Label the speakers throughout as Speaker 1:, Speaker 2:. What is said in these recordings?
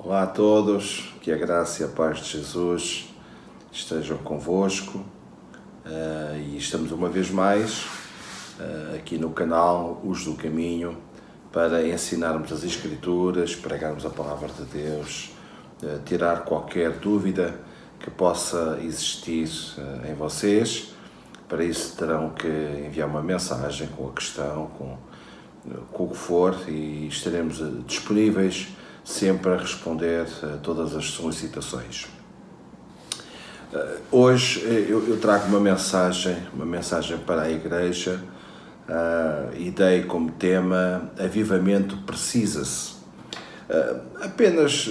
Speaker 1: Olá a todos, que a graça e a paz de Jesus estejam convosco e estamos uma vez mais aqui no canal Os do Caminho para ensinarmos as Escrituras, pregarmos a Palavra de Deus, tirar qualquer dúvida que possa existir em vocês. Para isso terão que enviar uma mensagem com a questão, com o que for, e estaremos disponíveis sempre a responder a todas as solicitações. Hoje eu trago uma mensagem para a Igreja e dei como tema Avivamento Precisa-se. Apenas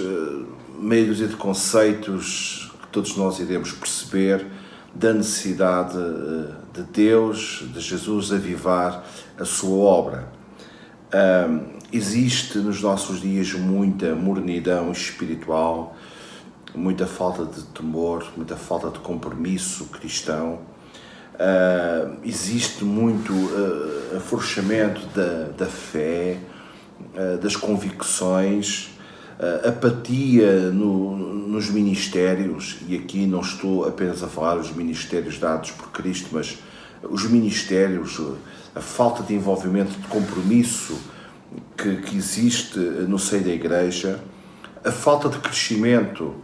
Speaker 1: meia dúzia de conceitos que todos nós iremos perceber da necessidade de Deus, de Jesus, avivar a sua obra. Existe nos nossos dias muita mornidão espiritual, muita falta de temor, muita falta de compromisso cristão, existe muito afrouxamento da fé, das convicções, apatia nos ministérios, e aqui não estou apenas a falar dos ministérios dados por Cristo, mas os ministérios, a falta de envolvimento, de compromisso que existe no seio da Igreja, a falta de crescimento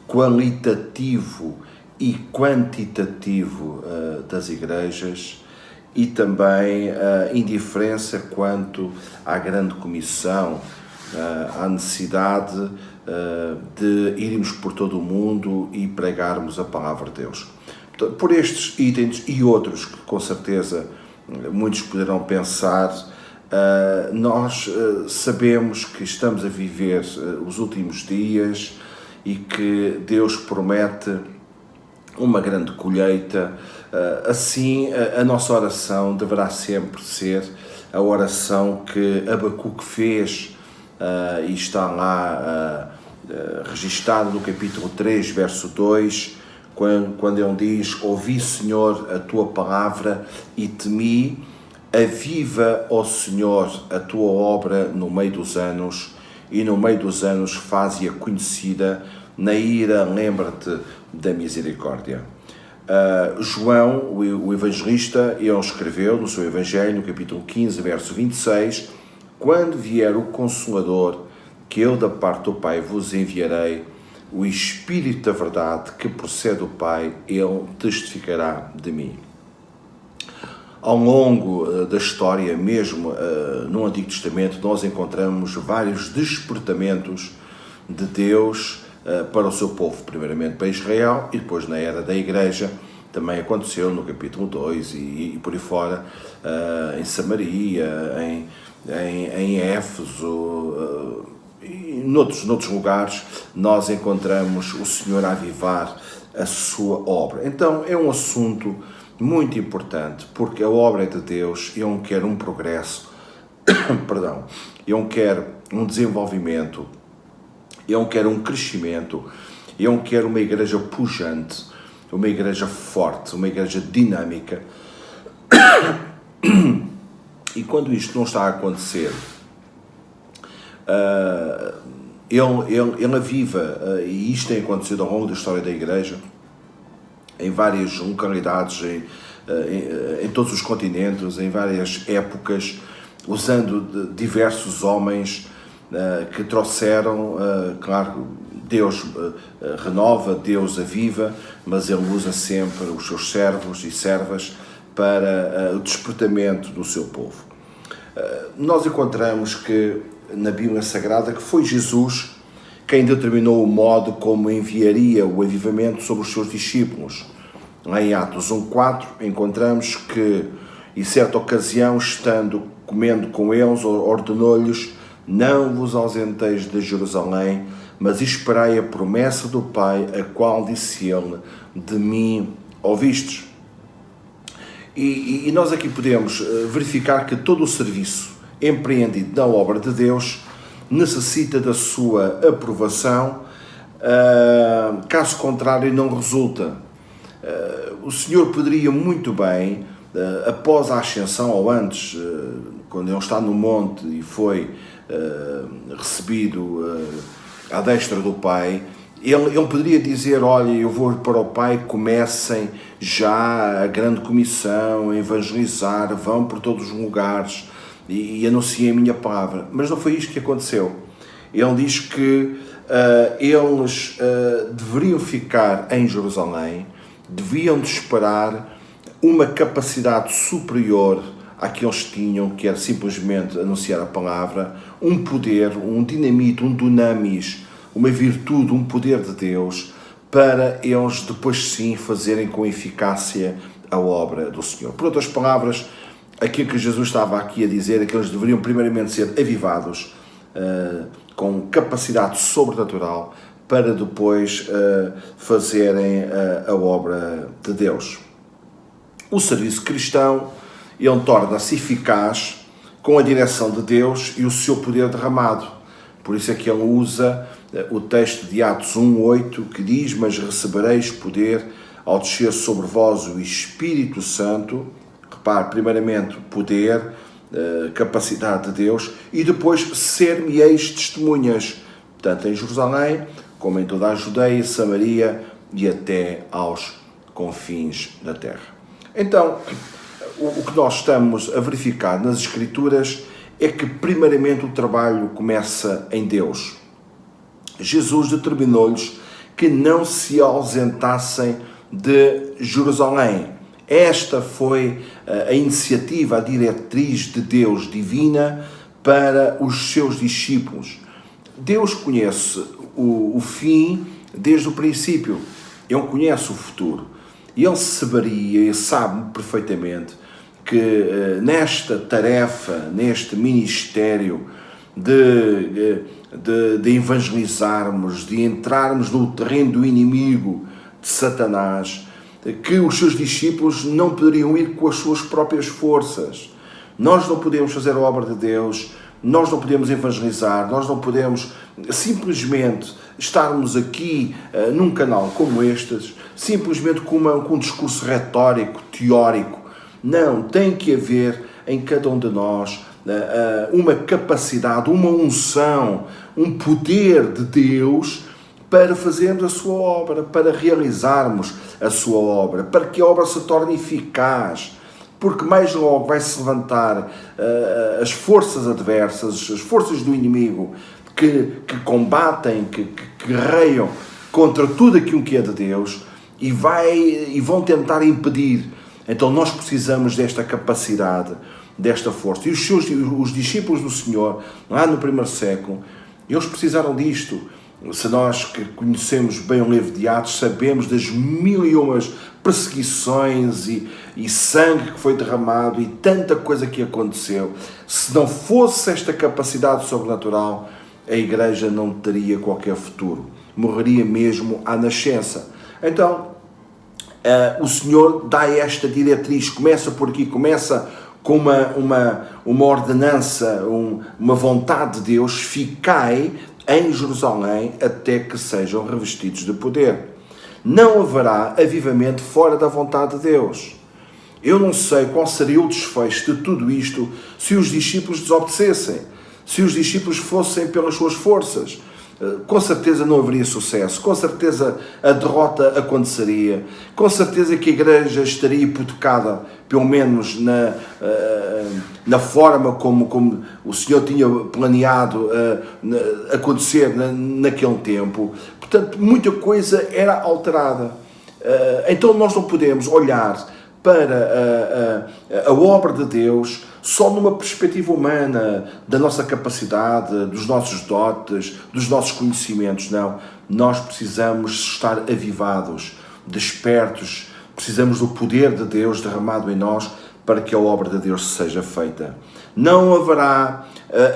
Speaker 1: qualitativo e quantitativo das igrejas, e também a indiferença quanto à grande comissão, à necessidade de irmos por todo o mundo e pregarmos a Palavra de Deus. Por estes itens e outros que com certeza muitos poderão pensar, nós sabemos que estamos a viver os últimos dias e que Deus promete uma grande colheita. Assim, a nossa oração deverá sempre ser a oração que Abacuque fez, e está lá registado no capítulo 3, verso 2, quando ele diz: ouvi, Senhor, a tua palavra e temi. Aviva, ó Senhor, a tua obra no meio dos anos, e no meio dos anos faze-a conhecida, na ira lembra-te da misericórdia. João, o evangelista, ele escreveu no seu evangelho, no capítulo 15, verso 26, quando vier o Consolador, que eu da parte do Pai vos enviarei, o Espírito da verdade que procede do Pai, ele testificará de mim. Ao longo da história, mesmo no Antigo Testamento, nós encontramos vários despertamentos de Deus para o seu povo, primeiramente para Israel, e depois na era da Igreja também aconteceu no capítulo 2 e por aí fora, em Samaria, em Éfeso, e noutros lugares nós encontramos o Senhor a avivar a sua obra. Então é um assunto muito importante, porque a obra é de Deus, e Ele quer um progresso, Ele quer um desenvolvimento, Ele quer um crescimento, Ele quer uma igreja pujante, uma igreja forte, uma igreja dinâmica. E quando isto não está a acontecer, Ele aviva, e isto tem acontecido ao longo da história da igreja, em várias localidades, em todos os continentes, em várias épocas, usando diversos homens que trouxeram, claro, Deus renova, Deus aviva, mas Ele usa sempre os seus servos e servas para o despertamento do seu povo. Nós encontramos que na Bíblia Sagrada que foi Jesus quem determinou o modo como enviaria o avivamento sobre os seus discípulos. Lá em Atos 1:4 encontramos que, em certa ocasião, estando comendo com eles, ordenou-lhes: não vos ausenteis de Jerusalém, mas esperai a promessa do Pai, a qual disse ele: de mim ouvistes. E nós aqui podemos verificar que todo o serviço empreendido na obra de Deus necessita da sua aprovação, caso contrário não resulta. O Senhor poderia muito bem, após a ascensão ou antes, quando Ele está no monte e foi recebido à destra do Pai, ele poderia dizer, olha, eu vou para o Pai, comecem já a grande comissão, a evangelizar, vão por todos os lugares e anunciem a minha palavra. Mas não foi isto que aconteceu. Ele diz que eles deveriam ficar em Jerusalém, deviam de esperar uma capacidade superior à que eles tinham, que era simplesmente anunciar a palavra, um poder, um dinamite, um dunamis, uma virtude, um poder de Deus, para eles depois sim fazerem com eficácia a obra do Senhor. Por outras palavras, aquilo que Jesus estava aqui a dizer é que eles deveriam primeiramente ser avivados, com capacidade sobrenatural, para depois fazerem a obra de Deus. O serviço cristão, ele torna-se eficaz com a direção de Deus e o seu poder derramado. Por isso é que ele usa o texto de Atos 1:8, que diz, mas recebereis poder ao descer sobre vós o Espírito Santo. Repare, primeiramente, poder, capacidade de Deus, e depois ser-me-eis testemunhas, tanto em Jerusalém, como em toda a Judeia, Samaria e até aos confins da terra. Então, o que nós estamos a verificar nas Escrituras é que, primeiramente, o trabalho começa em Deus. Jesus determinou-lhes que não se ausentassem de Jerusalém. Esta foi a iniciativa, a diretriz de Deus divina para os seus discípulos. Deus conhece o fim desde o princípio. Ele conhece o futuro. E ele saberia e sabe perfeitamente que nesta tarefa, neste ministério de evangelizarmos, de entrarmos no terreno do inimigo, de Satanás, que os seus discípulos não poderiam ir com as suas próprias forças. Nós não podemos fazer a obra de Deus, nós não podemos evangelizar, nós não podemos simplesmente estarmos aqui num canal como este, simplesmente com um discurso retórico, teórico. Não, tem que haver em cada um de nós uma capacidade, uma unção, um poder de Deus para fazermos a sua obra, para realizarmos a sua obra, para que a obra se torne eficaz, porque mais logo vai se levantar as forças adversas, as forças do inimigo que combatem, que guerreiam contra tudo aquilo que é de Deus e vão tentar impedir. Então nós precisamos desta capacidade, desta força. E os discípulos do Senhor, lá no primeiro século, eles precisaram disto. Se nós que conhecemos bem o livro de Atos, sabemos das 1001 perseguições e sangue que foi derramado e tanta coisa que aconteceu. Se não fosse esta capacidade sobrenatural, a Igreja não teria qualquer futuro. Morreria mesmo à nascença. Então, o Senhor dá esta diretriz, começa por aqui, começa com uma ordenança, uma vontade de Deus: ficai em Jerusalém até que sejam revestidos de poder. Não haverá avivamento fora da vontade de Deus. Eu não sei qual seria o desfecho de tudo isto se os discípulos desobedecessem, se os discípulos fossem pelas suas forças. Com certeza não haveria sucesso, com certeza a derrota aconteceria, com certeza que a Igreja estaria hipotecada, pelo menos na forma como o Senhor tinha planeado acontecer naquele tempo. Portanto, muita coisa era alterada. Então nós não podemos olhar para a obra de Deus só numa perspectiva humana, da nossa capacidade, dos nossos dotes, dos nossos conhecimentos. Não, nós precisamos estar avivados, despertos, precisamos do poder de Deus derramado em nós para que a obra de Deus seja feita. Não haverá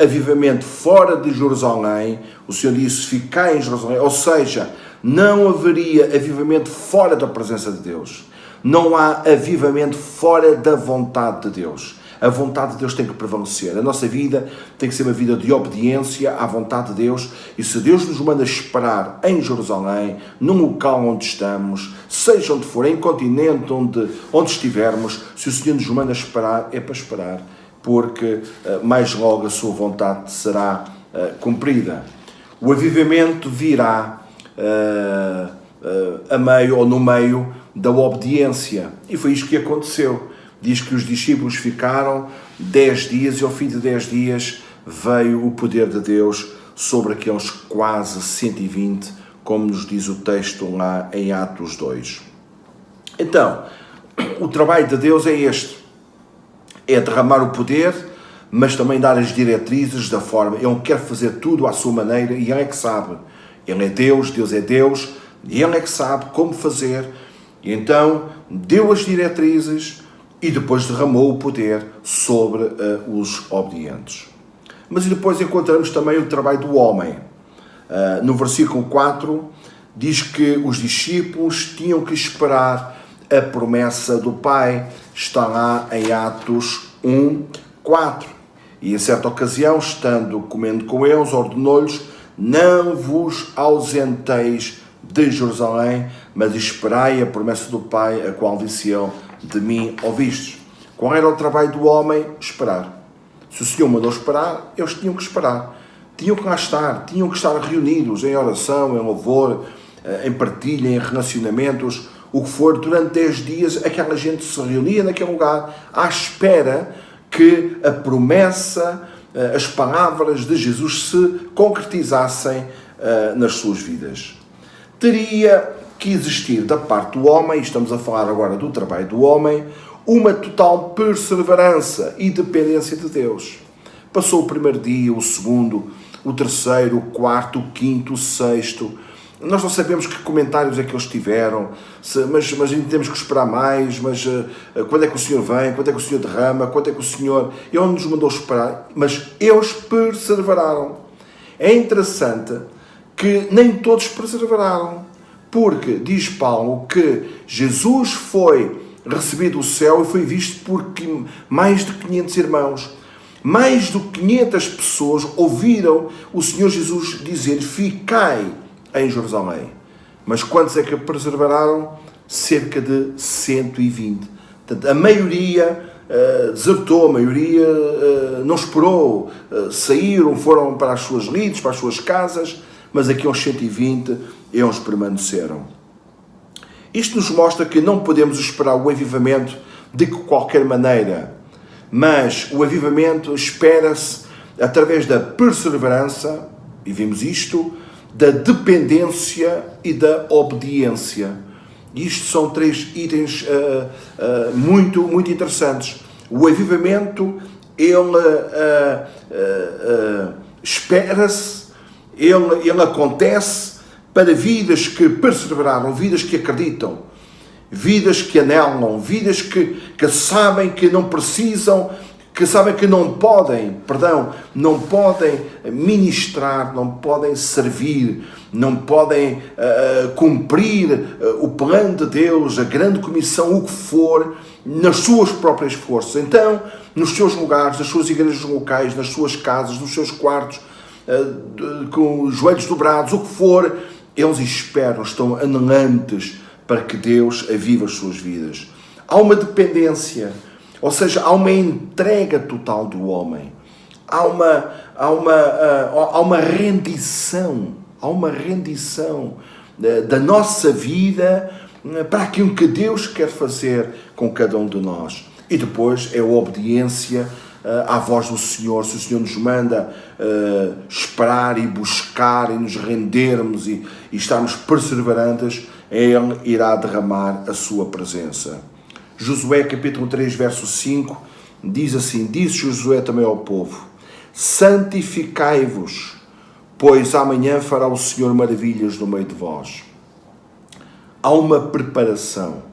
Speaker 1: avivamento fora de Jerusalém. O Senhor disse: ficai em Jerusalém, ou seja, não haveria avivamento fora da presença de Deus. Não há avivamento fora da vontade de Deus. A vontade de Deus tem que prevalecer. A nossa vida tem que ser uma vida de obediência à vontade de Deus. E se Deus nos manda esperar em Jerusalém, num local onde estamos, seja onde for, em continente, onde estivermos, se o Senhor nos manda esperar, é para esperar. porque mais logo a sua vontade será cumprida. O avivamento virá a meio ou no meio da obediência. E foi isto que aconteceu. Diz que os discípulos ficaram 10 dias e ao fim de 10 dias veio o poder de Deus sobre aqueles quase 120, como nos diz o texto lá em Atos 2. Então, o trabalho de Deus é este. É derramar o poder, mas também dar as diretrizes da forma. Ele quer fazer tudo à sua maneira e Ele é que sabe. Ele é Deus é Deus, e Ele é que sabe como fazer. E então, deu as diretrizes e depois derramou o poder sobre os obedientes. Mas depois encontramos também o trabalho do homem. No versículo 4, diz que os discípulos tinham que esperar a promessa do Pai. Está lá em Atos 1, 4. E em certa ocasião, estando comendo com eles, ordenou-lhes: não vos ausenteis de Jerusalém, mas esperai a promessa do Pai, a qual disse ele: de mim ouvistes. Qual era o trabalho do homem? Esperar. Se o Senhor mandou esperar, eles tinham que esperar. Tinham que lá estar, tinham que estar reunidos em oração, em louvor, em partilha, em relacionamentos, o que for. Durante 10 dias, aquela gente se reunia naquele lugar à espera que a promessa, as palavras de Jesus se concretizassem nas suas vidas. Teria que existir da parte do homem, e estamos a falar agora do trabalho do homem, uma total perseverança e dependência de Deus. Passou o primeiro dia, o segundo, o terceiro, o quarto, o quinto, o sexto. Nós não sabemos que comentários é que eles tiveram, mas ainda temos que esperar mais, mas quando é que o Senhor vem, quando é que o Senhor derrama, quando é que o Senhor... Ele nos mandou esperar, mas eles perseveraram. É interessante que nem todos perseveraram, porque diz Paulo que Jesus foi recebido do céu e foi visto por mais de 500 irmãos. Mais de 500 pessoas ouviram o Senhor Jesus dizer: ficai em Jerusalém. Mas quantos é que perseveraram? Cerca de 120. Portanto, a maioria desertou, a maioria não esperou, saíram, foram para as suas lides, para as suas casas, mas aqueles 120, eles permaneceram. Isto nos mostra que não podemos esperar o avivamento de qualquer maneira, mas o avivamento espera-se através da perseverança, e vimos isto, da dependência e da obediência. Isto são 3 itens muito, muito interessantes. O avivamento, ele espera-se, ele acontece para vidas que perseveraram, vidas que acreditam, vidas que anelam, vidas que sabem que não precisam, que sabem que não podem ministrar, não podem servir, não podem cumprir o plano de Deus, a grande comissão, o que for, nas suas próprias forças. Então, nos seus lugares, nas suas igrejas locais, nas suas casas, nos seus quartos, com os joelhos dobrados, o que for, eles esperam, estão anelantes para que Deus avive as suas vidas. Há uma dependência, ou seja, há uma entrega total do homem. Há uma rendição da nossa vida para aquilo que Deus quer fazer com cada um de nós. E depois é a obediência à voz do Senhor. Se o Senhor nos manda esperar e buscar e nos rendermos e estarmos perseverantes, Ele irá derramar a sua presença. Josué capítulo 3, verso 5, diz assim: disse Josué também ao povo: santificai-vos, pois amanhã fará o Senhor maravilhas no meio de vós. Há uma preparação.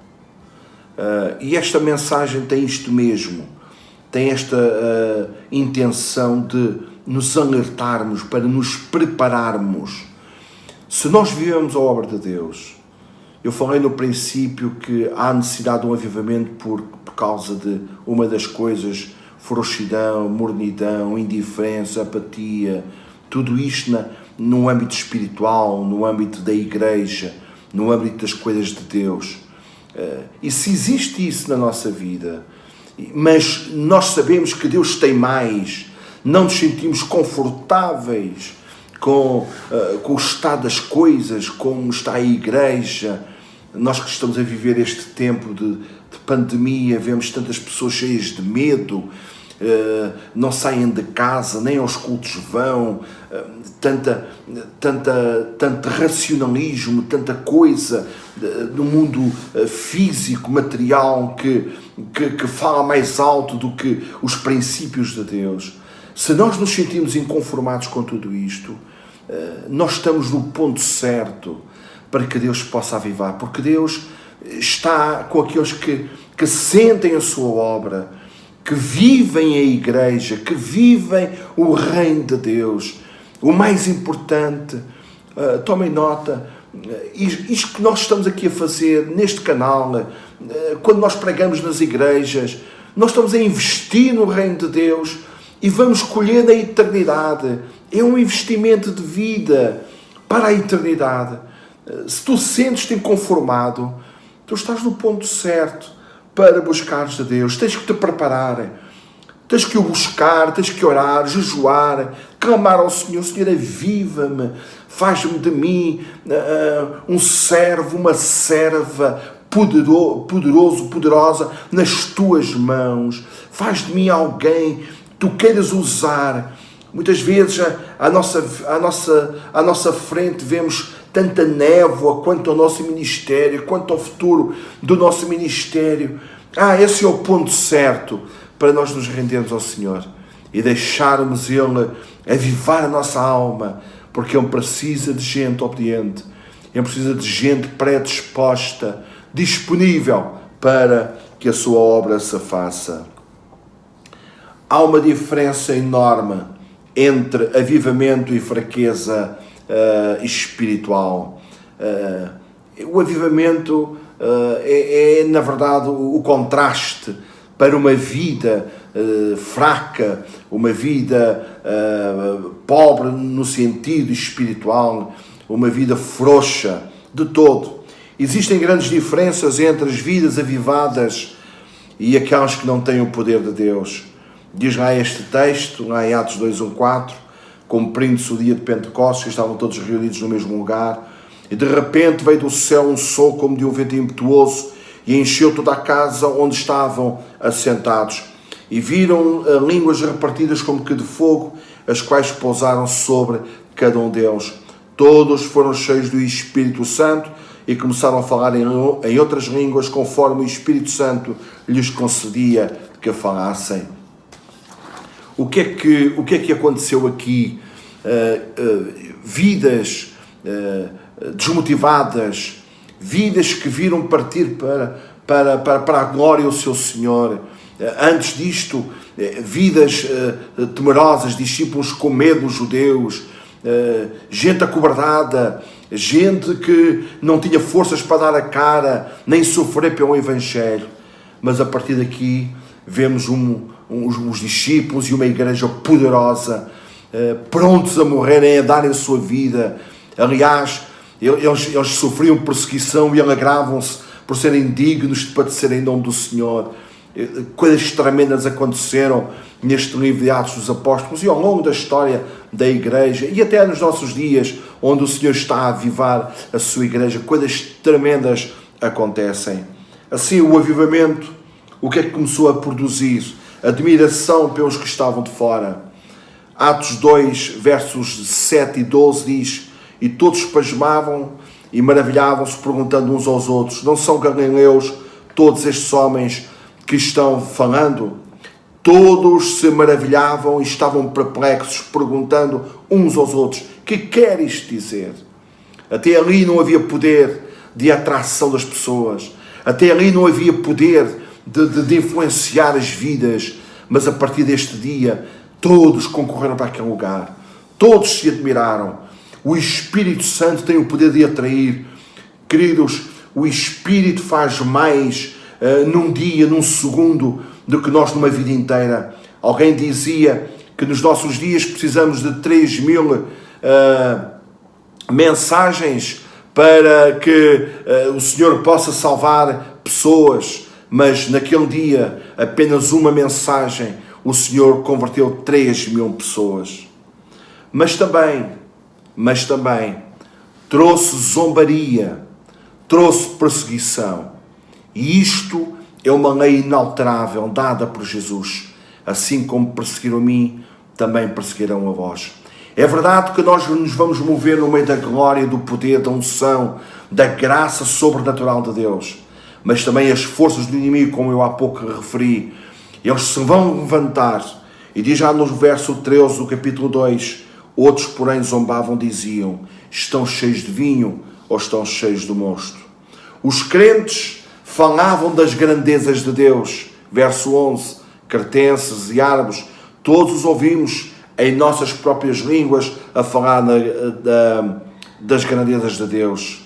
Speaker 1: E esta mensagem tem isto mesmo. Tem esta intenção de nos alertarmos, para nos prepararmos. Se nós vivemos a obra de Deus, eu falei no princípio que há necessidade de um avivamento por causa de uma das coisas: frouxidão, mornidão, indiferença, apatia, tudo isto no âmbito espiritual, no âmbito da igreja, no âmbito das coisas de Deus. E se existe isso na nossa vida, mas nós sabemos que Deus tem mais. Não nos sentimos confortáveis com o estado das coisas, como está a igreja. Nós que estamos a viver este tempo de pandemia, vemos tantas pessoas cheias de medo, não saem de casa, nem aos cultos vão, tanto racionalismo, tanta coisa no mundo físico, material, que fala mais alto do que os princípios de Deus. Se nós nos sentimos inconformados com tudo isto, nós estamos no ponto certo para que Deus possa avivar, porque Deus está com aqueles que sentem a sua obra, que vivem a igreja, que vivem o reino de Deus. O mais importante, tomem nota, isto que nós estamos aqui a fazer neste canal, quando nós pregamos nas igrejas, nós estamos a investir no reino de Deus e vamos colher na eternidade. É um investimento de vida para a eternidade. Se tu sentes-te inconformado, tu estás no ponto certo para buscares a Deus. Tens que te preparar, tens que o buscar, tens que orar, jejuar, clamar ao Senhor: Senhor, aviva-me, faz-me de mim um servo, uma serva poderosa nas tuas mãos. Faz de mim alguém que tu queiras usar. Muitas vezes à nossa frente vemos tanta névoa quanto ao nosso ministério, quanto ao futuro do nosso ministério. Esse é o ponto certo para nós nos rendermos ao Senhor e deixarmos Ele avivar a nossa alma, porque Ele precisa de gente obediente, Ele precisa de gente predisposta, disponível para que a sua obra se faça. Há uma diferença enorme entre avivamento e fraqueza espiritual. O avivamento é, na verdade, o contraste para uma vida fraca, uma vida pobre no sentido espiritual, uma vida frouxa de todo. Existem grandes diferenças entre as vidas avivadas e aquelas que não têm o poder de Deus. Diz lá este texto, lá em Atos 2:1-4, cumprindo-se o dia de Pentecostes, estavam todos reunidos no mesmo lugar, e de repente veio do céu um som como de um vento impetuoso e encheu toda a casa onde estavam assentados. E viram línguas repartidas como que de fogo, as quais pousaram sobre cada um deles. Todos foram cheios do Espírito Santo e começaram a falar em outras línguas, conforme o Espírito Santo lhes concedia que falassem. O que é que aconteceu aqui? Vidas desmotivadas, vidas que viram partir para a glória do seu Senhor. Antes disto, vidas temerosas, discípulos com medo dos judeus, gente acovardada, gente que não tinha forças para dar a cara, nem sofrer pelo Evangelho. Mas a partir daqui vemos uns discípulos e uma igreja poderosa, prontos a morrerem, a darem a sua vida. Aliás, eles sofriam perseguição e alegravam-se por serem dignos de padecer em nome do Senhor. Coisas tremendas aconteceram neste livro de Atos dos Apóstolos e ao longo da história da igreja e até nos nossos dias, onde o Senhor está a avivar a sua igreja, coisas tremendas acontecem. Assim, o avivamento, o que é que começou a produzir? Admiração pelos que estavam de fora. Atos 2, versos 7 e 12 diz: e todos pasmavam e maravilhavam-se, perguntando uns aos outros: não são galileus todos estes homens que estão falando? Todos se maravilhavam e estavam perplexos, perguntando uns aos outros: que quer isto dizer? Até ali não havia poder de atração das pessoas, até ali não havia poder de influenciar as vidas, mas a partir deste dia todos concorreram para aquele lugar, todos se admiraram. O Espírito Santo tem o poder de atrair. Queridos, o Espírito faz mais num dia, num segundo, do que nós numa vida inteira. Alguém dizia que nos nossos dias precisamos de 3.000 mensagens para que o Senhor possa salvar pessoas. mas naquele dia, apenas uma mensagem, o Senhor converteu 3.000 pessoas. Mas também, trouxe zombaria, trouxe perseguição. E isto é uma lei inalterável dada por Jesus. Assim como perseguiram a mim, também perseguirão a vós. É verdade que nós nos vamos mover no meio da glória, do poder, da unção, da graça sobrenatural de Deus. Mas também as forças do inimigo, como eu há pouco referi, eles se vão levantar. E diz já no verso 13 do capítulo 2, outros, porém, zombavam, diziam, estão cheios de vinho ou estão cheios do mosto. Os crentes falavam das grandezas de Deus. Verso 11, cretenses e árabes, todos os ouvimos em nossas próprias línguas a falar das grandezas de Deus.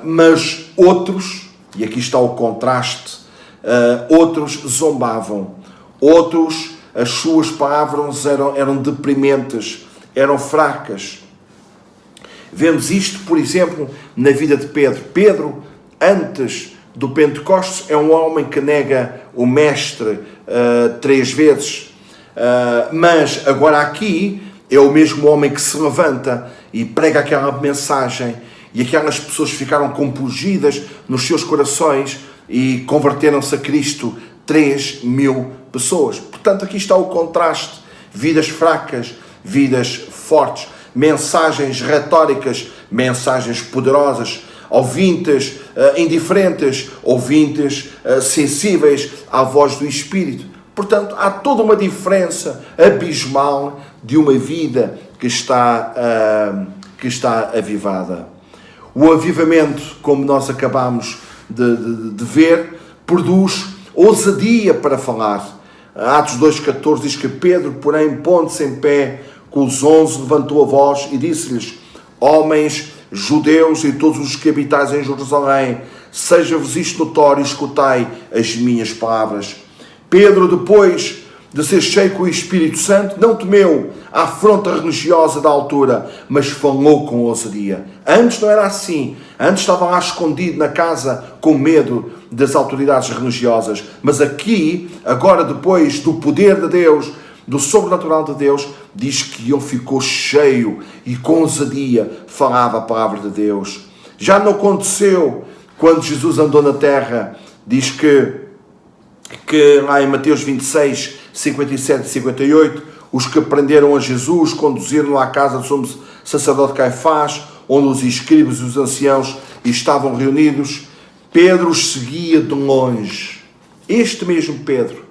Speaker 1: Mas outros, e aqui está o contraste, outros zombavam, outros, as suas palavras eram deprimentes, eram fracas. Vemos isto, por exemplo, na vida de Pedro. Pedro, antes do Pentecostes, é um homem que nega o Mestre 3 vezes. Mas agora aqui é o mesmo homem que se levanta e prega aquela mensagem, e aquelas pessoas ficaram compungidas nos seus corações e converteram-se a Cristo, 3.000 pessoas. Portanto, aqui está o contraste: vidas fracas, vidas fortes, mensagens retóricas, mensagens poderosas, ouvintes indiferentes, ouvintes sensíveis à voz do Espírito. Portanto, há toda uma diferença abismal de uma vida que está avivada. O avivamento, como nós acabamos de ver, produz ousadia para falar. Atos 2,14 diz que Pedro, porém, pondo-se em pé com os 11, levantou a voz e disse-lhes: homens, judeus e todos os que habitais em Jerusalém, seja-vos isto notório, escutai as minhas palavras. Pedro, depois de ser cheio com o Espírito Santo, não temeu a afronta religiosa da altura, mas falou com ousadia. Antes não era assim. Antes estava lá escondido na casa com medo das autoridades religiosas. Mas aqui, agora depois do poder de Deus, do sobrenatural de Deus, diz que ele ficou cheio e com ousadia falava a palavra de Deus. Já não aconteceu quando Jesus andou na terra. Diz que lá em Mateus 26, 57 e 58, os que prenderam a Jesus conduziram-no à casa do sumo sacerdote Caifás, onde os escribas e os anciãos estavam reunidos. Pedro os seguia de longe. Este mesmo Pedro,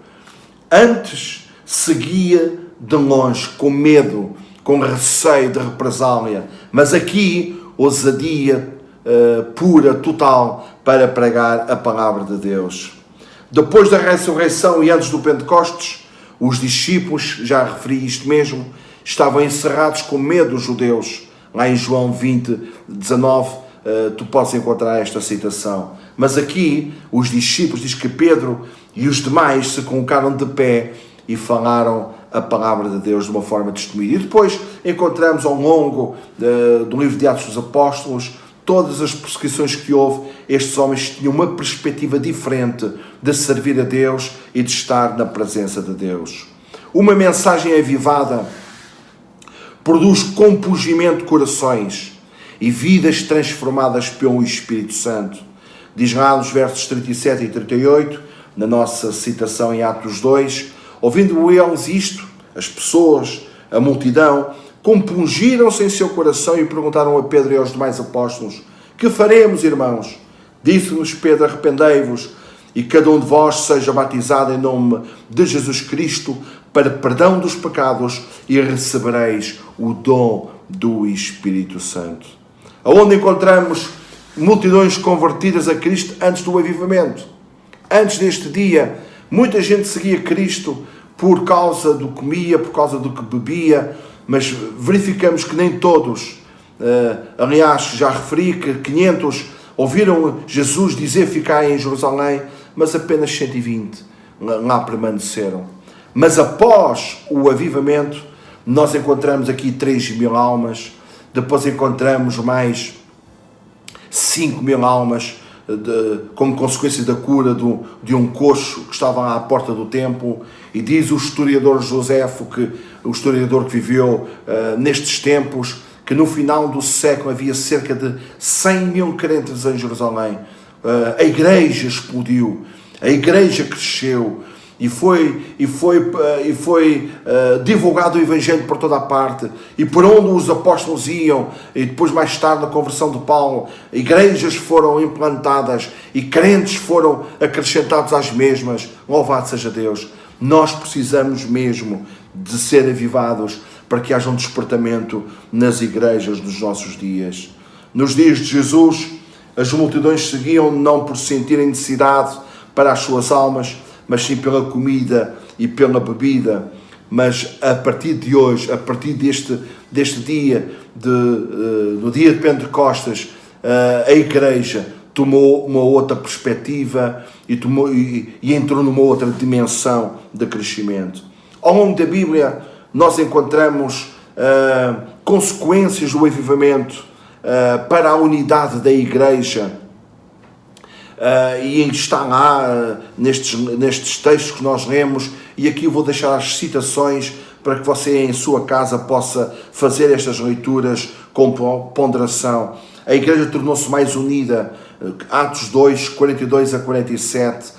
Speaker 1: antes seguia de longe, com medo, com receio de represália, mas aqui, ousadia pura, total, para pregar a palavra de Deus. Depois da ressurreição e antes do Pentecostes, os discípulos, já referi isto mesmo, estavam encerrados com medo dos judeus. Lá em João 20, 19, tu podes encontrar esta citação. Mas aqui, os discípulos, diz que Pedro e os demais se colocaram de pé e falaram a palavra de Deus de uma forma testemunha. E depois encontramos ao longo do livro de Atos dos Apóstolos, todas as perseguições que houve, estes homens tinham uma perspectiva diferente de servir a Deus e de estar na presença de Deus. Uma mensagem avivada produz compungimento de corações e vidas transformadas pelo Espírito Santo. Diz lá nos versos 37 e 38, na nossa citação em Atos 2, ouvindo eles isto, as pessoas, a multidão, compungiram-se em seu coração e perguntaram a Pedro e aos demais apóstolos: que faremos, irmãos? Disse-nos Pedro: arrependei-vos e cada um de vós seja batizado em nome de Jesus Cristo para perdão dos pecados e recebereis o dom do Espírito Santo. Aonde encontramos multidões convertidas a Cristo antes do avivamento. Antes deste dia, muita gente seguia Cristo por causa do que comia, por causa do que bebia, mas verificamos que nem todos, aliás, já referi que 500 ouviram Jesus dizer ficar em Jerusalém, mas apenas 120 lá permaneceram. Mas após o avivamento, nós encontramos aqui 3.000 almas, depois encontramos mais 5.000 almas como consequência da cura de um coxo que estava à porta do templo, e diz o historiador Joséfo, o historiador que viveu nestes tempos, que no final do século havia cerca de 100 mil crentes em Jerusalém. A igreja explodiu, a igreja cresceu, e foi divulgado o Evangelho por toda a parte, e por onde os apóstolos iam, e depois mais tarde na conversão de Paulo, igrejas foram implantadas e crentes foram acrescentados às mesmas. Louvado seja Deus. Nós precisamos mesmo de ser avivados para que haja um despertamento nas igrejas dos nossos dias. Nos dias de Jesus, as multidões seguiam não por sentirem necessidade para as suas almas, mas sim pela comida e pela bebida. Mas a partir de hoje, a partir deste dia, no dia de Pentecostes, a igreja tomou uma outra perspectiva e entrou numa outra dimensão de crescimento. Ao longo da Bíblia, nós encontramos consequências do avivamento para a unidade da igreja. E está lá nestes textos que nós lemos, e aqui eu vou deixar as citações para que você em sua casa possa fazer estas leituras com ponderação. A igreja tornou-se mais unida, Atos 2, 42 a 47,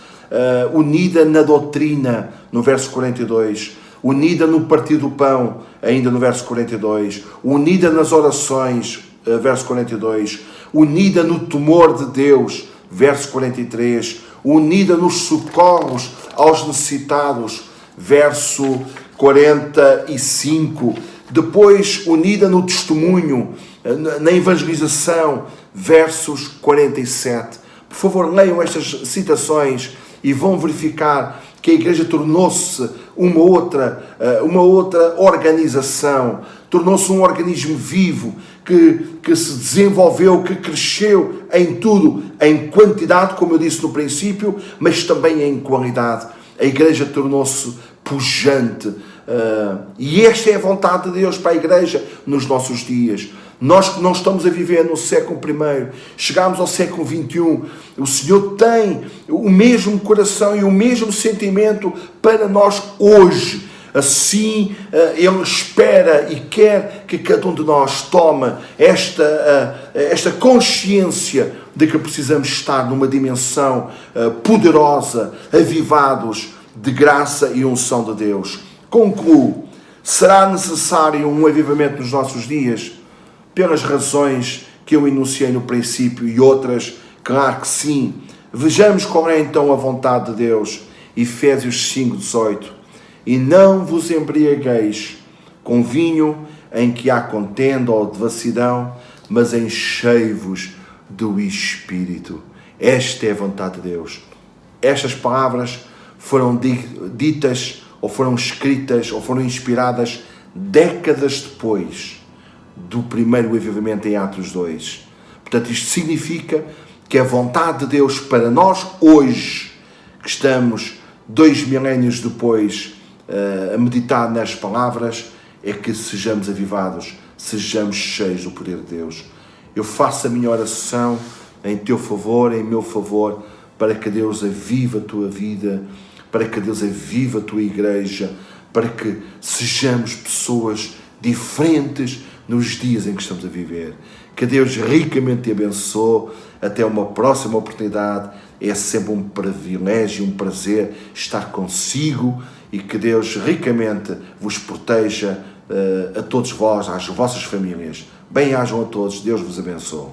Speaker 1: unida na doutrina, no verso 42, unida no partir do pão, ainda no verso 42, unida nas orações, verso 42, unida no temor de Deus, verso 43, unida nos socorros aos necessitados, verso 45, depois unida no testemunho, na evangelização, versos 47. Por favor, leiam estas citações e vão verificar que a igreja tornou-se uma outra organização, tornou-se um organismo vivo que se desenvolveu, que cresceu em tudo, em quantidade, como eu disse no princípio, mas também em qualidade. A igreja tornou-se pujante, e esta é a vontade de Deus para a igreja nos nossos dias. Nós que não estamos a viver no século I, chegámos ao século XXI, o Senhor tem o mesmo coração e o mesmo sentimento para nós hoje. Assim, Ele espera e quer que cada um de nós tome esta consciência de que precisamos estar numa dimensão poderosa, avivados de graça e unção de Deus. Concluo, será necessário um avivamento nos nossos dias? Pelas razões que eu enunciei no princípio e outras, claro que sim. Vejamos qual é então a vontade de Deus. Efésios 5:18. E não vos embriagueis com vinho em que há contenda ou devassidão, mas enchei-vos do Espírito. Esta é a vontade de Deus. Estas palavras foram ditas, ou foram escritas, ou foram inspiradas décadas depois do primeiro avivamento em Atos 2. Portanto, isto significa que a vontade de Deus para nós hoje, que estamos 2 milénios depois a meditar nas palavras, é que sejamos avivados, sejamos cheios do poder de Deus. Eu faço a minha oração em teu favor, em meu favor, para que Deus avive a tua vida, para que Deus avive a tua igreja, para que sejamos pessoas diferentes nos dias em que estamos a viver. Que Deus ricamente te abençoe. Até uma próxima oportunidade. É sempre um privilégio, um prazer estar consigo, e que Deus ricamente vos proteja a todos vós, às vossas famílias. Bem-ajam a todos. Deus vos abençoe.